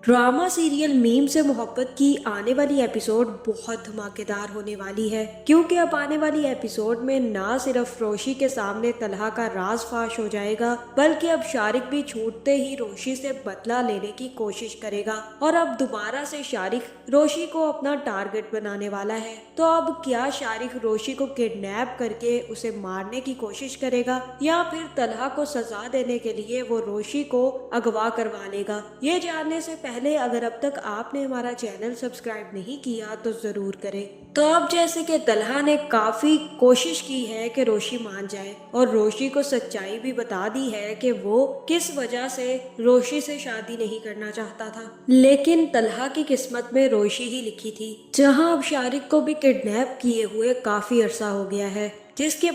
Drama serial meme से मोहब्बत की आने वाली एपिसोड बहुत धमाकेदार होने वाली है, क्योंकि अब आने वाली एपिसोड में ना सिर्फ रोशी के सामने तलहा का राज फाश हो जाएगा, बल्कि अब शारिक भी छूटते ही रोशी से बदला लेने की कोशिश करेगा। और अब दोबारा से शारिक रोशी को अपना टारगेट बनाने वाला है। तो अब क्या शारिक रोशी को किडनैप करके उसे मारने की कोशिश करेगा, या फिर तलहा को सजा देने के लिए वो रोशी को अगवा करवा लेगा? ये जानने से पहले अगर अब तक आपने हमारा चैनल सब्सक्राइब नहीं किया तो जरूर करें। तो अब जैसे कि तलहा ने काफी कोशिश की है कि रोशी मान जाए, और रोशी को सच्चाई भी बता दी है कि वो किस वजह से रोशी से शादी नहीं करना चाहता था, लेकिन तलहा की किस्मत में रोशी ही लिखी थी। जहां अब शारिक को भी किडनैप किए हुए काफी अरसा हो गया है, जिसके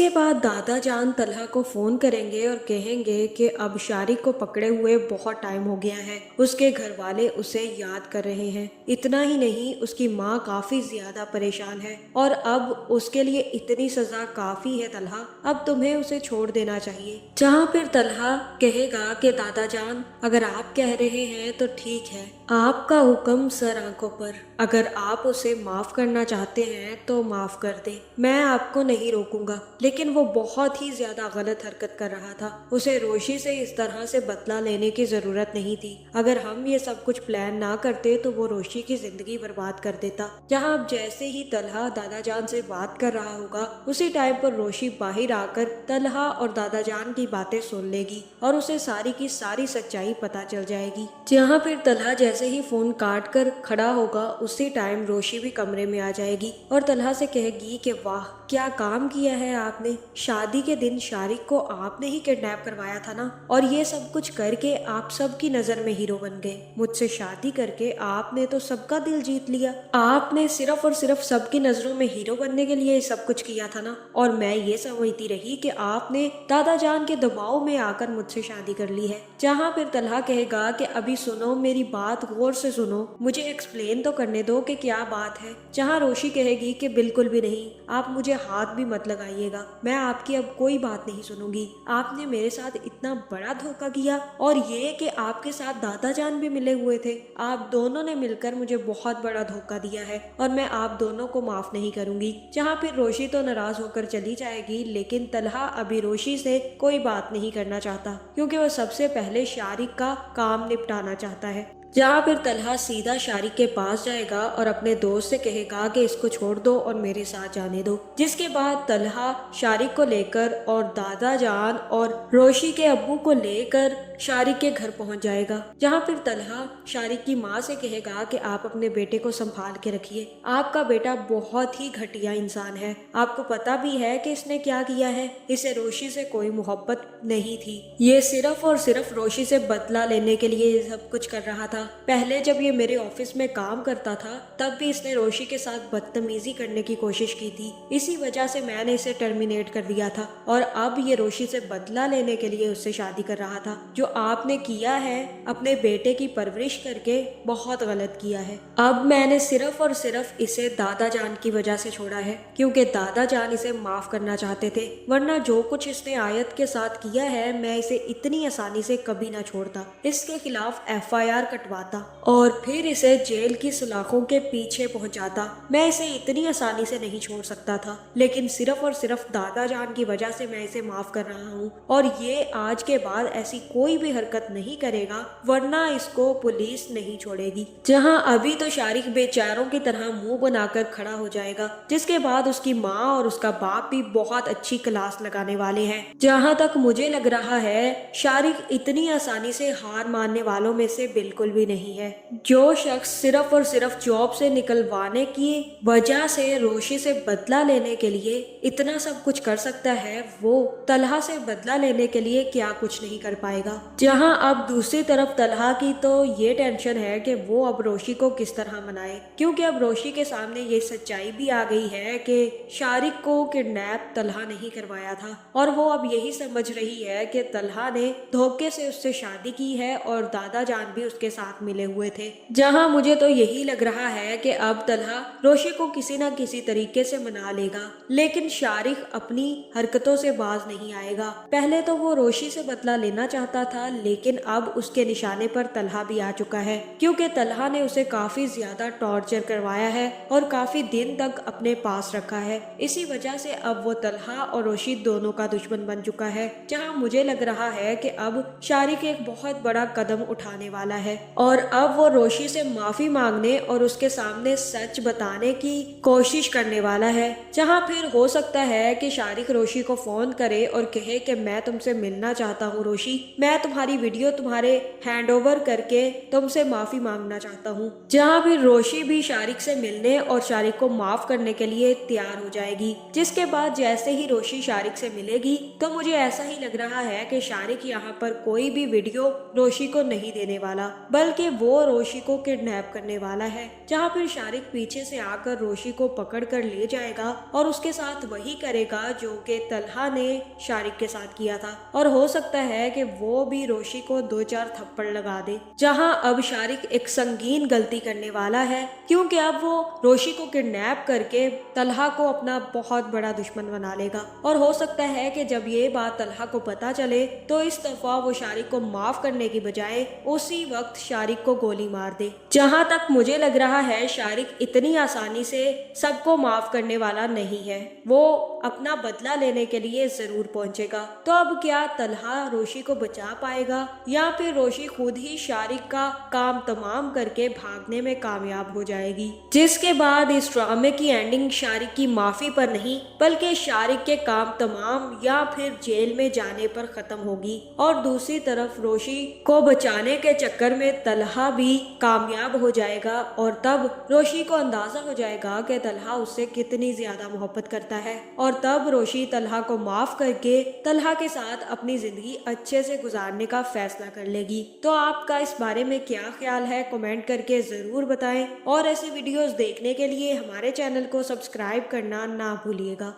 बाद दादा जान तलहा को फोन करेंगे और कहेंगे कि अब शारिक को पकड़े हुए बहुत टाइम हो गया है, उसके घर वाले उसे याद कर रहे हैं। इतना ही नहीं, उसकी माँ काफी ज्यादा परेशान है और अब उसके लिए इतनी सजा काफी है तलहा, अब तुम्हें उसे छोड़ देना चाहिए। जहाँ फिर तलहा कहेगा कि दादा जान, अगर आप कह रहे हैं तो ठीक है, आपका हुक्म सर आंखों पर, अगर आप उसे माफ करना चाहते हैं तो माफ कर दे, मैं आपको नहीं रोकूंगा। लेकिन वो बहुत ही ज्यादा गलत हरकत कर रहा था, उसे रोशी से इस तरह से बदला लेने की जरूरत नहीं थी। अगर हम ये सब कुछ प्लान ना करते तो वो रोशी की जिंदगी बर्बाद कर देता। जहाँ अब जैसे ही तलहा दादा जान से बात कर रहा होगा, उसी टाइम पर रोशी बाहर आकर तलहा और दादा जान की बातें सुन लेगी और उसे सारी की सारी सच्चाई पता चल जाएगी। जहाँ फिर तलहा जैसे ही फोन काट कर खड़ा होगा, उसी टाइम रोशी भी कमरे में आ जाएगी और तलहा से कहेगी कि वाह, क्या काम किया है आपने, शादी के दिन शारिक को आपने ही किडनैप करवाया था ना, और ये सब कुछ करके आप सबकी नजर में हीरो बन गए। मुझसे शादी करके आपने तो सबका दिल जीत लिया, आपने सिर्फ और सिर्फ सबकी नजरों में हीरो बनने के लिए सब कुछ किया था ना, और मैं ये समझती रही कि आपने दादा जान के दबाव में आकर मुझसे शादी कर ली है। जहाँ फिर तलहा कहेगा कि अभी सुनो, मेरी बात गौर से सुनो, मुझे एक्सप्लेन तो करने दो कि क्या बात है। जहाँ रोशी कहेगी कि बिल्कुल भी नहीं, आप मुझे हाथ भी मत लगाइएगा, मैं आपकी अब कोई बात नहीं सुनूंगी। आपने मेरे साथ इतना बड़ा धोखा किया, और ये कि आपके साथ दादा जान भी मिले हुए थे, आप दोनों ने मिलकर मुझे बहुत बड़ा धोखा दिया है और मैं आप दोनों को माफ नहीं करूंगी। जहाँ फिर रोशी तो नाराज होकर चली जाएगी, लेकिन तलहा अभी रोशी से कोई बात नहीं करना चाहता, क्योंकि वो सबसे पहले शारिक का काम निपटाना चाहता है। जहाँ फिर तलहा सीधा शारिक के पास जाएगा और अपने दोस्त से कहेगा कि इसको छोड़ दो और मेरे साथ जाने दो। जिसके बाद तलहा शारिक को लेकर और दादा जान और रोशी के अब्बू को लेकर शारिक के घर पहुंच जाएगा। जहाँ फिर तलहा शारिक की माँ से कहेगा कि आप अपने बेटे को संभाल के रखिए, आपका बेटा बहुत ही घटिया इंसान है, आपको पता भी है कि इसने क्या किया है, इसे रोशी से कोई मोहब्बत नहीं थी, ये सिर्फ और सिर्फ रोशी से बदला लेने के लिए ये सब कुछ कर रहा था। पहले जब ये मेरे ऑफिस में काम करता था तब भी इसने रोशी के साथ बदतमीजी करने की कोशिश की थी, इसी वजह से मैंने इसे टर्मिनेट कर दिया था, और अब ये रोशी से बदला लेने के लिए उससे शादी कर रहा था। जो आपने किया है अपने बेटे की परवरिश करके, बहुत गलत किया है। अब मैंने सिर्फ और सिर्फ इसे दादा जान की वजह से छोड़ा है, क्योंकि दादा जान इसे माफ करना चाहते थे, वरना जो कुछ इसने आयत के साथ किया है मैं इसे इतनी आसानी से कभी ना छोड़ता, इसके खिलाफ FIR कटवाता और फिर इसे जेल की सलाखों के पीछे पहुंचाता। मैं इसे इतनी आसानी से नहीं छोड़ सकता था, लेकिन सिर्फ और सिर्फ दादा जान की वजह से मैं इसे माफ कर रहा हूँ, और ये आज के बाद ऐसी कोई भी हरकत नहीं करेगा, वरना इसको पुलिस नहीं छोड़ेगी। जहाँ अभी तो शारिक बेचारों की तरह मुंह बनाकर खड़ा हो जाएगा, जिसके बाद उसकी माँ और उसका बाप भी बहुत अच्छी क्लास लगाने वाले हैं। जहाँ तक मुझे लग रहा है, शारिक इतनी आसानी से हार मानने वालों में से बिल्कुल भी नहीं है। जो शख्स सिर्फ और सिर्फ जॉब से निकलवाने की वजह से रोशी से बदला लेने के लिए इतना सब कुछ कर सकता है, वो तलहा से बदला लेने के लिए क्या कुछ नहीं कर पाएगा। जहां अब दूसरी तरफ तलहा की तो ये टेंशन है कि वो अब रोशी को किस तरह मनाए, क्योंकि अब रोशी के सामने ये सच्चाई भी आ गई है कि शारिक को किडनैप तलहा नहीं करवाया था, और वो अब यही समझ रही है कि तलहा ने धोखे से उससे शादी की है और दादा जान भी उसके साथ साथ मिले हुए थे। जहां मुझे तो यही लग रहा है कि अब तलहा रोशी को किसी न किसी तरीके से मना लेगा, लेकिन शारिक अपनी हरकतों से बाज नहीं आएगा। पहले तो वो रोशी से बदला लेना चाहता था, लेकिन अब उसके निशाने पर तलहा भी आ चुका है, क्योंकि तलहा ने उसे काफी ज्यादा टॉर्चर करवाया है और काफी दिन तक अपने पास रखा है। इसी वजह से अब वो तलहा और रोशी दोनों का दुश्मन बन चुका है। जहां मुझे लग रहा है कि अब शारिक एक बहुत बड़ा कदम उठाने वाला है और अब वो रोशी से माफी मांगने और उसके सामने सच बताने की कोशिश करने वाला है। जहां फिर हो सकता है कि शारिक रोशी को फोन करे और कहे कि मैं तुमसे मिलना चाहता हूँ रोशी, मैं तुम्हारी वीडियो तुम्हारे हैंड ओवर करके तुमसे माफी मांगना चाहता हूँ। जहां फिर रोशी भी शारिक से मिलने और शारिक को माफ करने के लिए तैयार हो जाएगी। जिसके बाद जैसे ही रोशी शारिक से मिलेगी तो मुझे ऐसा ही लग रहा है कि शारिक यहाँ पर कोई भी वीडियो रोशी को नहीं देने वाला, बल्कि वो रोशी को किडनैप करने वाला है। जहाँ फिर शारिक पीछे से आकर रोशी को पकड़ कर ले जाएगा और उसके साथ वही करेगा जो कि तलहा ने शारिक के साथ किया था, और हो सकता है कि वो भी रोशी को 2-4 थप्पड़ लगा दे। जहाँ अब शारिक एक संगीन गलती करने वाला है, क्योंकि अब वो रोशी को किडनैप करके तलहा को अपना बहुत बड़ा दुश्मन बना लेगा, और हो सकता है कि जब ये बात तलहा को पता चले तो इस दफा वो शारिक को माफ करने की बजाय उसी वक्त शारिक को गोली मार दे। जहां तक मुझे लग रहा है शारिक इतनी आसानी से सबको माफ करने वाला नहीं है, वो अपना बदला लेने के लिए जरूर पहुंचेगा। तो अब क्या तलहा रोशी को बचा पाएगा या फिर रोशी खुद ही शारिक का काम तमाम करके भागने में कामयाब हो जाएगी, जिसके बाद इस ड्रामे की एंडिंग शारिक की माफी पर नहीं बल्कि शारिक के काम तमाम या फिर जेल में जाने पर खत्म होगी। और दूसरी तरफ रोशी को बचाने के चक्कर में तलहा भी कामयाब हो जाएगा, और तब रोशी को अंदाजा हो जाएगा कि तलहा उससे कितनी ज्यादा मोहब्बत करता है, और तब रोशी तलहा को माफ करके तलहा के साथ अपनी जिंदगी अच्छे से गुजारने का फैसला कर लेगी। तो आपका इस बारे में क्या ख्याल है, कमेंट करके जरूर बताएं, और ऐसे वीडियोस देखने के लिए हमारे चैनल को सब्सक्राइब करना ना भूलिएगा।